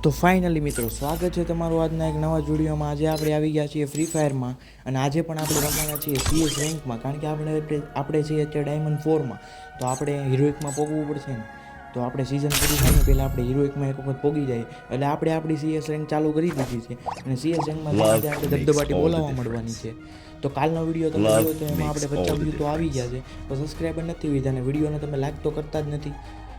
તો ફાઇનલી મિત્રો સ્વાગત છે તમારું આજના એક નવા વિડીયોમાં. આજે આપણે આવી ગયા છીએ ફ્રી ફાયરમાં અને આજે પણ આપણે રમવાના છીએ CS રેન્કમાં, કારણ કે આપણે છીએ અત્યારે ડાયમંડ 4માં. તો આપણે હિરોઇકમાં પોગવું પડશે ને, તો આપણે સિઝન પૂરી થાય ને પહેલાં આપણે હિરોઇકમાં એક વખત પોગી જાય એટલે આપણે આપણી CS રેન્ક ચાલુ કરી દીધી છે અને CS રેન્કમાં આજે આપણે ધબધબાટી બોલાવવા મળવાની છે. તો કાલનો વિડીયો તમે જોયો તો એમાં આપણે 50 વ્યૂ તો આવી ગયા છે, તો સબસ્ક્રાઈબર નથી લીધા અને વિડીયોને તમે લાઈક તો કરતા જ નથી.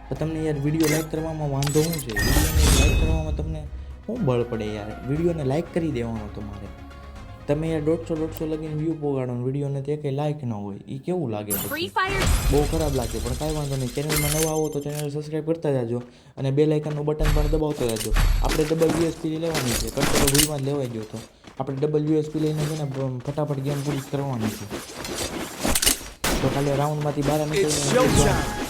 તો તમને યાર વિડીયો લાઈક કરવામાં વાંધો શું છે? વિડીયોને લાઈક કરવામાં તમને શું બળ પડે યાર? વિડીયોને લાઈક કરી દેવાનો તમારે. તમે યાર 150 લગીને વ્યૂ પોગાડો ને વિડીયોને તે કંઈ લાઈક ન હોય, એ કેવું લાગે? બહુ ખરાબ લાગે. પણ કાંઈ વાંધો નહીં, ચેનલમાં નવા આવો તો ચેનલ સબસ્ક્રાઈબ કરતા જાજો અને બેલ આઇકનનું બટન પણ દબાવતા જાજો. આપણે ડબલ USP લેવાની છે, કરતો તો ભૂલમાં જ લેવાઈ ગયો તો. આપણે ડબલ USP લઈને છે ને ફટાફટ ગેમ પૂરી કરવાની છે. તો કાલે રાઉન્ડમાંથી બહાર નીકળીને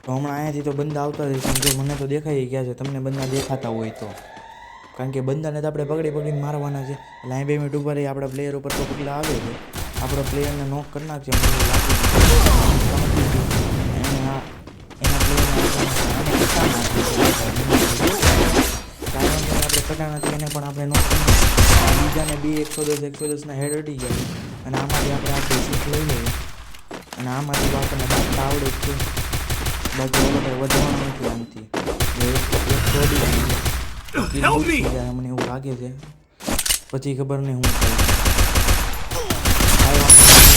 તો હમણાં અહીંયાથી તો બંદા આવતા જ છે. જો મને તો દેખાઈ ગયા છે, તમને બંદા દેખાતા હોય તો, કારણ કે બંદાને તો આપણે પકડીને મારવાના છે. એટલે અહીં 2 મિનિટ ઉપર આપણા પ્લેયર ઉપર તો પગલા આવે છે. આપણો પ્લેયરને નોક કરી નાખશે મને લાગે એના આપણે કટા નથી, એને પણ આપણે નોક કરી બીજાને 110 હેડ અડી ગયા અને આમાંથી આપણે આપણી શીખ લઈ લઈએ અને આમાંથી તો આપણને બાંધતા આવડે જ છે. બાકી વધવાનું નથી આમથી. મને એવું લાગે છે, પછી ખબર નહીં હું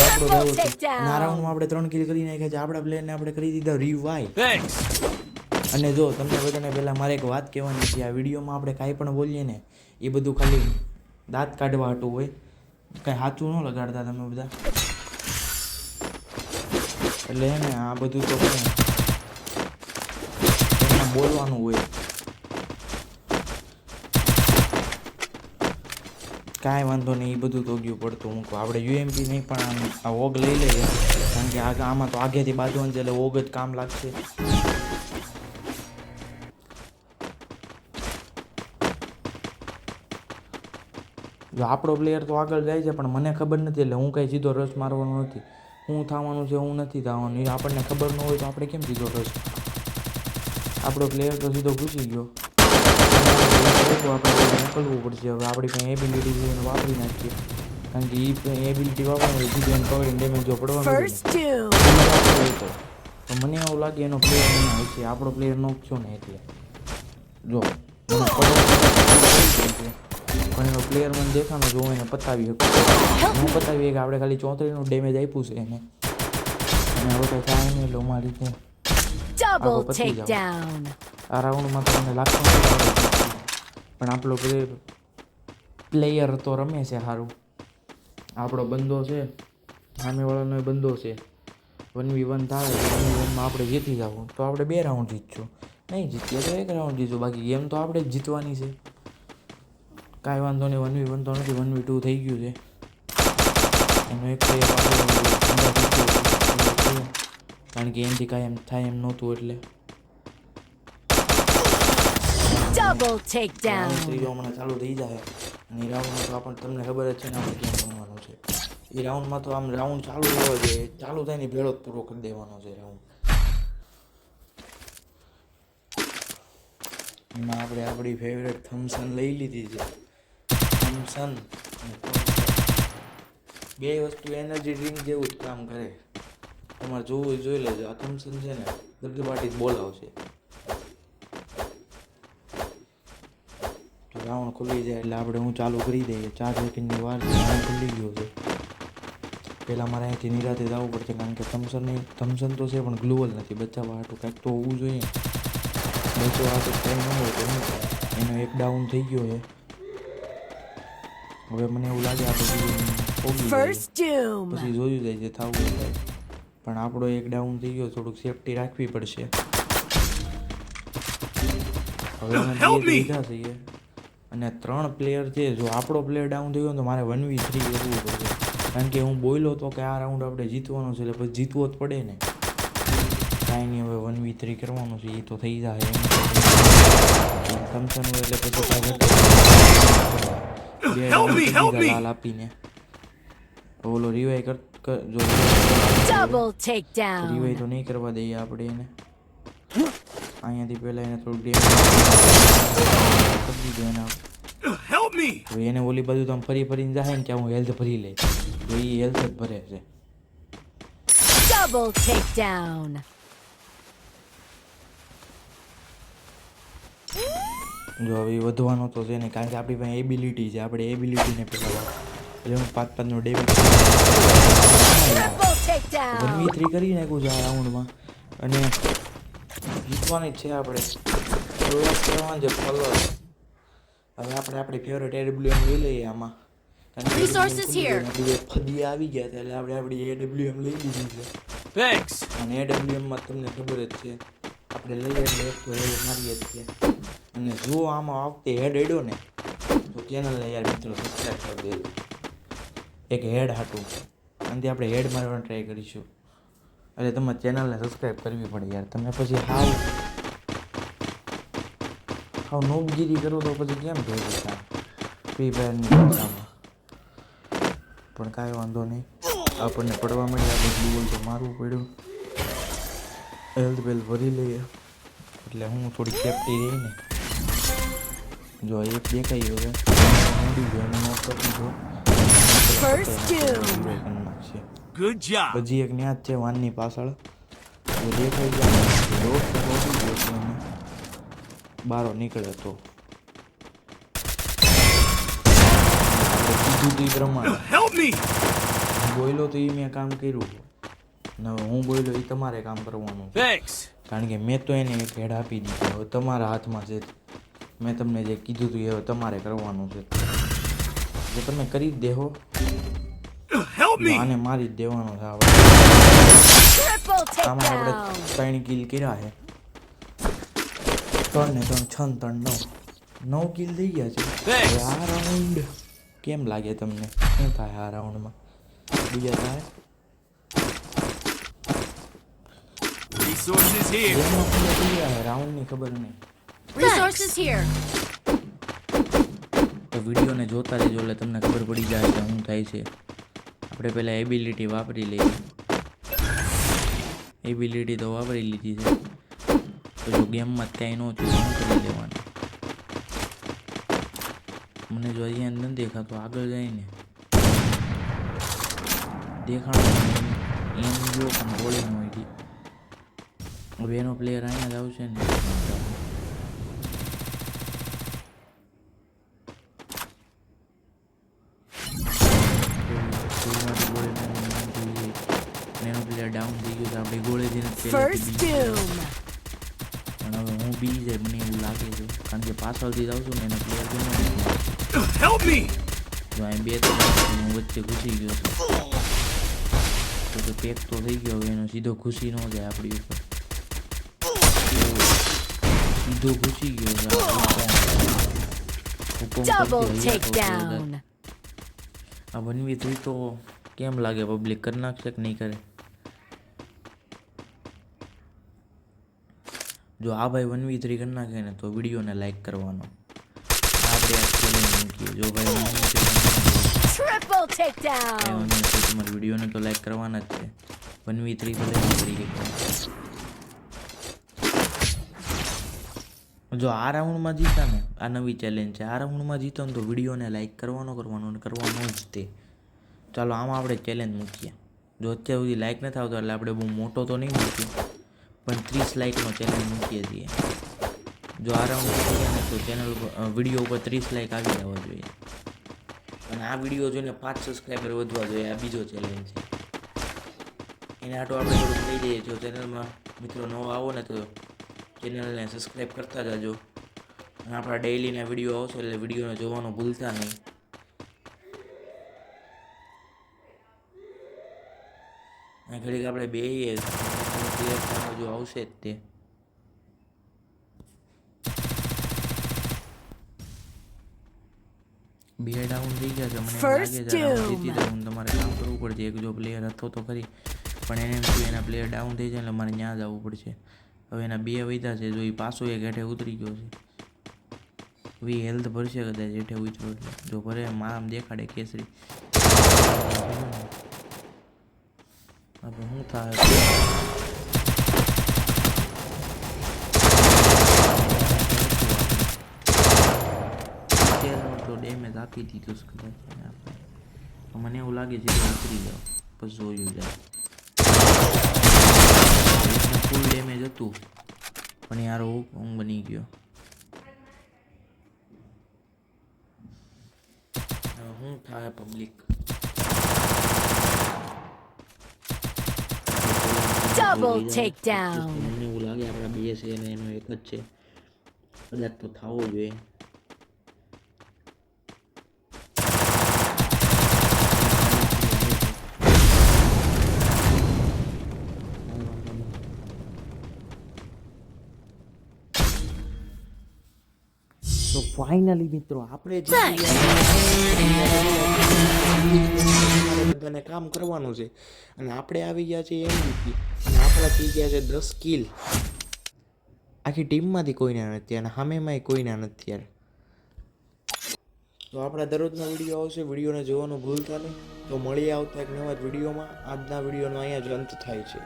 આપણો રહ્યો છે. આ રાઉન્ડમાં આપણે 3 કિલ કરી નાખ્યા છે. આપણા પ્લેયરને આપણે કરી દીધા રિવાઇવ. અને જો તમને બધાને પહેલાં મારે એક વાત કહેવાની છે, આ વિડીયોમાં આપણે કાંઈ પણ બોલીએ ને એ બધું ખાલી દાંત કાઢવા હાટું હોય, કાંઈ સાચું ન લગાડતા તમે બધા. એટલે હે ને આ બધું તો બોલવાનું હોય, કાંઈ વાંધો નહીં. એ બધું તો ગયું પડતું મૂકો. આપણે UMP નહીં પણ આ ઓગ લઈ લઈએ, કારણ કે આમાં તો આગેથી બાજવાનું છે એટલે ઓગ જ કામ લાગશે. જો આપણો પ્લેયર તો આગળ જાય છે પણ મને ખબર નથી, એટલે હું કંઈ સીધો રસ મારવાનો નથી. શું થવાનું છે હું નથી થવાનું, એ આપણને ખબર ન હોય તો આપણે કેમ સીધો રસ? આપણો પ્લેયર તો સીધો ઘૂસી ગયો. આપણે મોકલવું પડશે. હવે આપણી પાસે એબિલિટી છે એને વાપરી નાખીએ, કારણ કે એ એબિલિટી વાપરવાની સીધું એને પકડીને ડેમેજ જો પડવાનું તો મને એવું લાગે એનો પ્લેયર એના હોય છે. આપણો પ્લેયર નોખ્યો ને એટલે જો પણ એનો પ્લેયર મને દેખાનો જો એને પતાવી શકું. હું પતાવી કે આપણે ખાલી 34નું ડેમેજ આપ્યું છે એને, અને હવે કંઈ થાય નહીં એટલે મારી રીતે આ રાઉન્ડમાં તો મને લાગતું નથી, પણ આપણો પ્લેયર તો રમે છે સારું. આપણો બંદો છે, સામેવાળાનો બંદો છે. 1v1 થાય, 1v1માં આપણે જીતી જવું તો આપણે 2 રાઉન્ડ જીતશું, નહીં જીતીએ તો 1 રાઉન્ડ જીતશું. બાકી ગેમ તો આપણે જ જીતવાની છે. કાંઈ વાંધો નહીં, 1v1 તો નથી, 1v2 થઈ ગયું છે. એનો એક કારણ કે એમથી કાંઈ એમ થાય એમ નહોતું એટલે Double takedown. હમણાં ચાલુ થઈ જાય અને એ રાઉન્ડમાં તો આપણને તમને ખબર જ છે ને આપણે ક્યાં રમવાનું છે. એ રાઉન્ડમાં તો આમ રાઉન્ડ ચાલુ હોવો જોઈએ, ચાલુ થાય ને ભેળો જ પૂરો કરી દેવાનો છે રાઉન્ડ. એમાં આપણે આપણી ફેવરેટ થમ્સન લઈ લીધી છે. થમ્સન 2 વસ્તુ એનર્જી ડ્રિંક જેવું જ કામ કરે. તમારે જોવું જોઈ લેજો. આ થમ્સન છે ને ધબધબાટી જ બોલાવશે. રાઉન્ડ ખુલી જાય એટલે આપણે હું ચાલુ કરી દઈએ. 4 સેકન્ડની વાર રાઉન્ડ ખુલી ગયો છે. પહેલાં મારે અહીંથી નિરાતે જવું પડશે, કારણ કે થમ્સન તો છે પણ ગ્લુઅલ નથી. બચાવવા હાટું કાંઈક તો હોવું જોઈએ. બચવા હાટું કંઈ ન હોય તો શું થાય? એનો એક ડાઉન થઈ ગયો છે. હવે મને એવું લાગે આપણે પછી જોયું જાય છે થવું થાય, પણ આપણો એક ડાઉન થઈ ગયો. થોડુંક સેફટી રાખવી પડશે. હવે અમે લીધા છીએ અને 3 પ્લેયર છે. જો આપણો પ્લેયર ડાઉન થઈ ગયો તો મારે 1v3 કરવું પડશે, કારણ કે હું બોલ્યો તો કે આ રાઉન્ડ આપણે જીતવાનો છે, એટલે પછી જીતવો જ પડે ને. કાંઈ નહીં, હવે 1v3 કરવાનું છે. એ તો થઈ જાય એમ થમ્સન હોય એટલે પછી કાંઈ ઘટે લાલ આપીને ઓલો રિવાઈ જો Double takedown. રિવાઈ તો નહીં કરવા દઈએ આપણે એને. અહીંયાથી પહેલા એને થોડુંક ડેમેજ કરી દીધું એને. Help me! તો એને ઓલી બાજુ તો આમ ફરી ફરીને જાય ને કે હું હેલ્થ ભરી લઈ, તો એ હેલ્થ જ ભરે છે. Double takedown. જો હવે વધવાનો તો છે ને, કારણ કે આપણી પાસે એબિલિટી છે. આપણે એબિલિટીને પહેલાં એટલે હું 5-5નો ડેમેજ Triple takedown. 1v3 કરી નાખ્યું છે આ રાઉન્ડમાં અને જીતવાની જ છે આપણે. શરૂઆત કરવાની છે કલર. હવે આપણે આપણી ફેવરેટ AWM લઈ લઈએ આમાં. કારણ કે Resources here. ફદી આવી ગયા હતા એટલે આપણે આપણી AWM લઈ લીધી છે. Thanks! અને AWMમાં તમને ખબર જ છે આપણે લઈએ એટલે એક તો હેડ મારીએ જ છીએ. અને જો આમાં આ વખતે હેડ હેડ્યો ને તો ચેનલને યાર મિત્રો સબસ્ક્રાઈબ કરી દેજો. એક હેડ હાટું આનાથી આપણે હેડ મારવાનો ટ્રાય કરીશું. એટલે તમારે ચેનલને સબસ્ક્રાઈબ કરવી પડે યાર. તમે પછી હાવ નોબગીરી કરો તો પછી કેમ ભેગું થાય ફ્રી ફાયરની ભાષામાં. પણ કાંઈ વાંધો નહીં, આપણને પડવા મળે. આપણે ગ્લુવલ તો મારવું પડ્યું. હેલ્થ બેલ્થ ભરી લઈએ એટલે હું થોડી સેફટી રહી ને. જો એક દેખાઈ ગયો છે, ઊંડી ગયો એને નોક કરી દીધો. First doom. નાખશે. Good job! હજી એક ન્યા જ છે વાનની પાછળ. જો દેખાઈ જાય રોડ પર રોકી ગયો છે એને બારો નીકળે તો આપણે કીધું તો એ પ્રમાણે Help me! હું બોલ્યો તો એ મેં કામ કર્યું ને હવે હું બોલ્યો એ તમારે કામ કરવાનું છે. Thanks! કારણ કે મેં તો એને એક હેડ આપી દીધી. હવે તમારા હાથમાં છે. મેં તમને જે કીધું હતું એ હવે તમારે કરવાનું છે. જો તમે કરી જ દેહો Help me! આને મારી જ દેવાનો છે. Triple આમાં આપણે takedown. 3 કિલ કર્યા છે. 3 ને 3 6 3 9 કિલ થઈ ગયા છે. Thanks. હવે આ રાઉન્ડ કેમ લાગે તમને? શું થાય આ રાઉન્ડમાં? બીજા થાય Resources here! ગેમમાં પૂરા થઈ ગયા છે, રાઉન્ડની ખબર નહીં. Resources here. તો વિડીયોને જોતા રહેજો એટલે તમને ખબર પડી જાય કે શું થાય છે. આપણે પહેલાં એબિલિટી વાપરી લઈએ. એબિલિટી તો વાપરી લીધી છે. તો જો ગેમમાં ક્યાંય ન થયું શું કરી લેવાનું. મને જો અહીંયા નથી દેખાતું, આગળ જઈને દેખાડું એમ જો પણ ગોળી ન હોય. હવે એનો પ્લેયર અહીંયા જ આવશે ને. એનો પ્લેયર ડાઉન થઈ ગયો છે. આપણી ગોળીથી First doom. પણ હવે હું બી જાય મને એવું લાગે છે, કારણ કે પાછળથી જ આવશું ને એના પ્લેયર કેમ Help me! જો અહીં 2-3 હું વચ્ચે ઘૂસી ગયો છું તો પેક તો થઈ ગયો. હવે એનો સીધો ઘૂસી ન જાય આપણી ઉપર. સીધો ઘૂસી ગયો છે. Double takedown. આ 1v3 તો કેમ લાગે? પબ્લિક કરી નાખશે કે નહીં કરે? જો આ ભાઈ 1v3 કરી નાખે ને તો વિડીયોને લાઈક કરવાનો. આપણે આ ચેલેન્જ મૂકીએ. જો ભાઈ 1v3 Triple takedown. તમારા વિડીયોને તો લાઈક કરવાના જ છે. 1v3 ભલે ન કરી શકે. જો આ રાઉન્ડમાં જીતા ને, આ નવી ચેલેન્જ છે. આ રાઉન્ડમાં જીતો ને તો વિડીયોને લાઈક કરવાનો અને કરવાનો જ તે. ચાલો આમાં આપણે ચેલેન્જ મૂકીએ. જો અત્યાર સુધી લાઈક નથી આવતો એટલે આપણે બહુ મોટો તો નહીં મૂકીએ, પણ 30 લાઈકનો ચેલેન્જ મૂકીએ છીએ. જો આ રાઉન્ડ જીતીએ ને તો ચેનલ વિડીયો ઉપર 30 લાઈક આવી જવા જોઈએ. અને આ વિડીયો જોઈને 5 સબસ્ક્રાઈબર વધવા જોઈએ. આ બીજો ચેલેન્જ છે. એને આટો આપણે થોડુંક લઈ જઈએ. જો ચેનલમાં મિત્રો નવો આવો ને તો ચેનલને સબસ્ક્રાઈબ કરતા જજો. અને આપણા ડેઈલીના વિડીયો આવશે એટલે વિડીયોને જોવાનું ભૂલતા નહીં. અને ઘડીક આપણે બેહીએ જો આવશે જ તે. બે ડાઉન થઈ ગયા છે. મને એમ લાગે છે જીતી જાઉં. તમારે કામ કરવું પડશે. એક જો પ્લેયર હતો તો ખરી, પણ એને એમ થયું એના પ્લેયર ડાઉન થઈ જાય એટલે મારે ત્યાં જવું પડશે. હવે એના 2 વધ્યા છે. જો એ પાછો એક હેઠે ઉતરી ગયો છે. વી હેલ્થ ભરશે કદાચ હેઠે ઉતરો એટલે. જો ભરે આમ દેખાડે કેસરી. હવે શું થાય તો ડેમેજ આપી દીધું છે કદાચ આપણે. મને એવું લાગે છે કે ઉતરી જાવ પછી જોયું જાય. ફૂલ ડેમેજ હતું પણ યાર હું બની ગયો. શું થાય પબ્લિક? Double takedown. મને એવું લાગે આપણા બે છે અને એનો એક જ છે, કદાચ તો થવો જોઈએ. તો ફાઇનલી મિત્રો આપણે બધાને કામ કરવાનું છે અને આપણે આવી ગયા છીએ MVP અને આપણા થઈ ગયા છે 10 કિલ. આખી ટીમમાંથી કોઈના નથી અને સામેમાંય કોઈના નથી યાર. તો આપણા દરરોજના વિડીયો આવશે, વિડીયોને જોવાનું ભૂલતા નહીં. તો મળીએ આવતા એક નવા વિડીયોમાં. આજના વિડીયોનો અહીંયા જ અંત થાય છે.